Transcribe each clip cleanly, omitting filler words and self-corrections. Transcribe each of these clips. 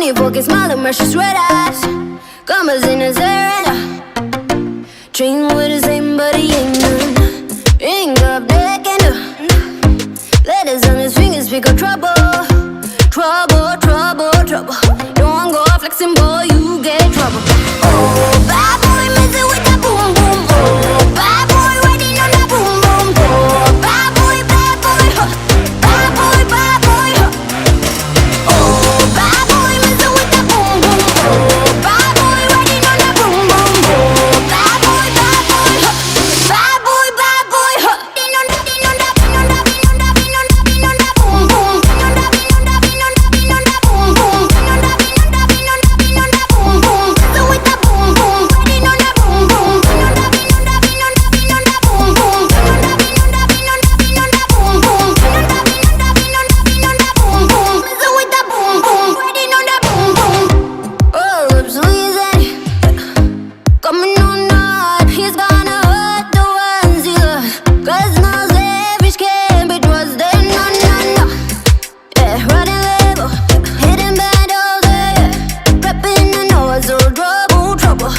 you fucking smile and rush red eyes. Commas in his hair and train with the same, but he ain't none. Ring up deck and letters on his fingers pick up trouble. Trouble, trouble, trouble. Don't go flexing, boy, you get trouble. Oh, bad boy, messing with that boom, boom. Oh, bad boy, riding on that boom, boom. Oh, bad boy, huh. Bad boy, huh. Oh, bad boy, messing with that boom, boom. Oh, bad boy, riding on that boom, boom. Oh, bad boy, huh. Bad boy, huh. Din on that, din on that, din on that, din on that, din on that, din on that boom, boom. Din on that, din on that, din on that, din on that boom, boom. Din on that, din on that, din on that, din on that boom, boom. Messing with that boom, boom. Riding on that boom, boom. Din on that, din on that, din on that, din on that boom, boom. Din on that, din on that, din on that, din on that boom, boom. Din on that, din on that, din on that, din on that boom, boom. Messing with that boom, boom. Riding on that boom, boom. Oh, lips squeezing, coming on hard. He's gonna hurt the ones he loves. 'Cause no savage can be trusted, no, no, no. Yeah, running label, hitting battles, yeah. Prepping the nose, so trouble, trouble.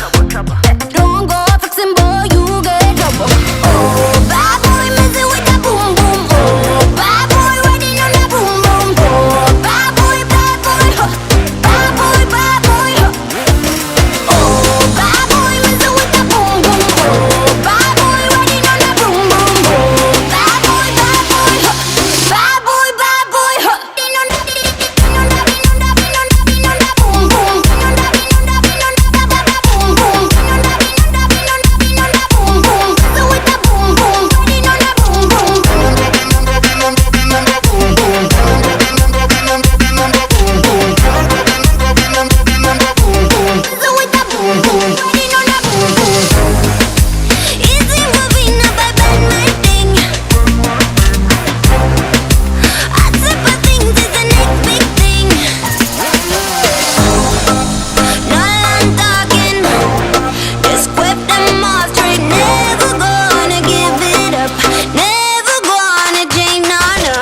Don't go fixing, boy, you get trouble. Oh, bad boy, messing with that boom, boom. Oh, bad boy, riding on that boom, boom. Oh, bad boy, huh. Bad boy, huh. Oh, bad boy, messing with that boom, boom. Oh, bad boy, riding on that boom, boom. Oh, bad boy, huh. Bad boy, huh. Din on that, din on that, din on that, din on that, din on that boom, boom. Din on that, din on that, din on that, boom, boom. Din on that, din on that, din on that, din on that boom, boom. Messing with that boom, boom. Riding on that boom, boom. Din on that, din on that, din on that, din on that boom, boom. Din on that, din on that, din on that, din on that boom, boom. Din on that, din on that, din on that, din on that boom, boom. Messing with that boom, boom. Riding on that boom, boom. Easy moving up, I bend my thing. I simple things is the next big thing. No, I'm talking. Just whip them off straight. Never gonna give it up. Never gonna change, no, no.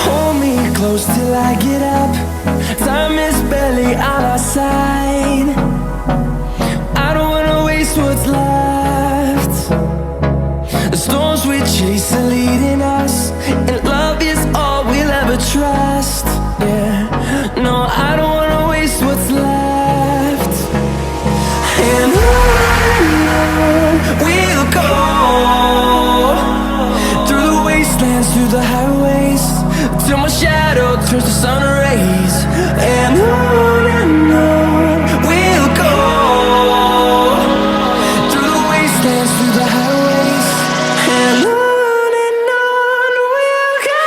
Hold me close till I get up. Time is barely on our side. I don't wanna waste what's left. The storms we chase are leading us, and love is all we'll ever trust. Yeah, no, I don't wanna waste what's left. And on we'll go, through the wastelands, through the highways, till my shadow turns to sun rays. And on we'll go, through the wastelands, through the highways. And on we'll go.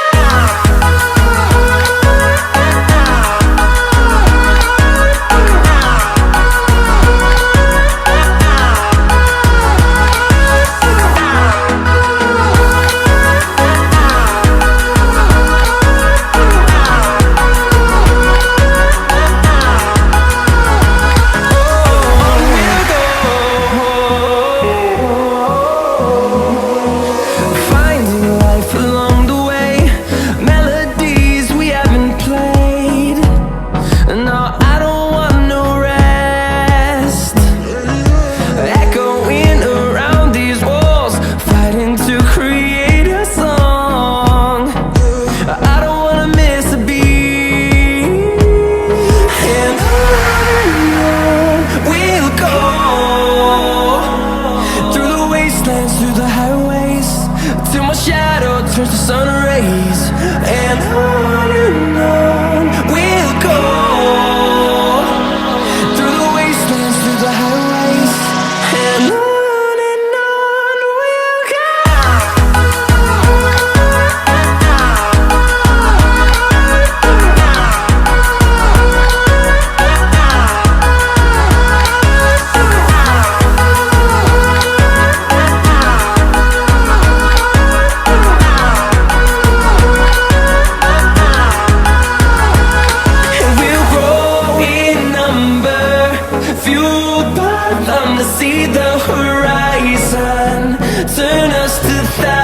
fueled by them to see the horizon, turn us to thousands.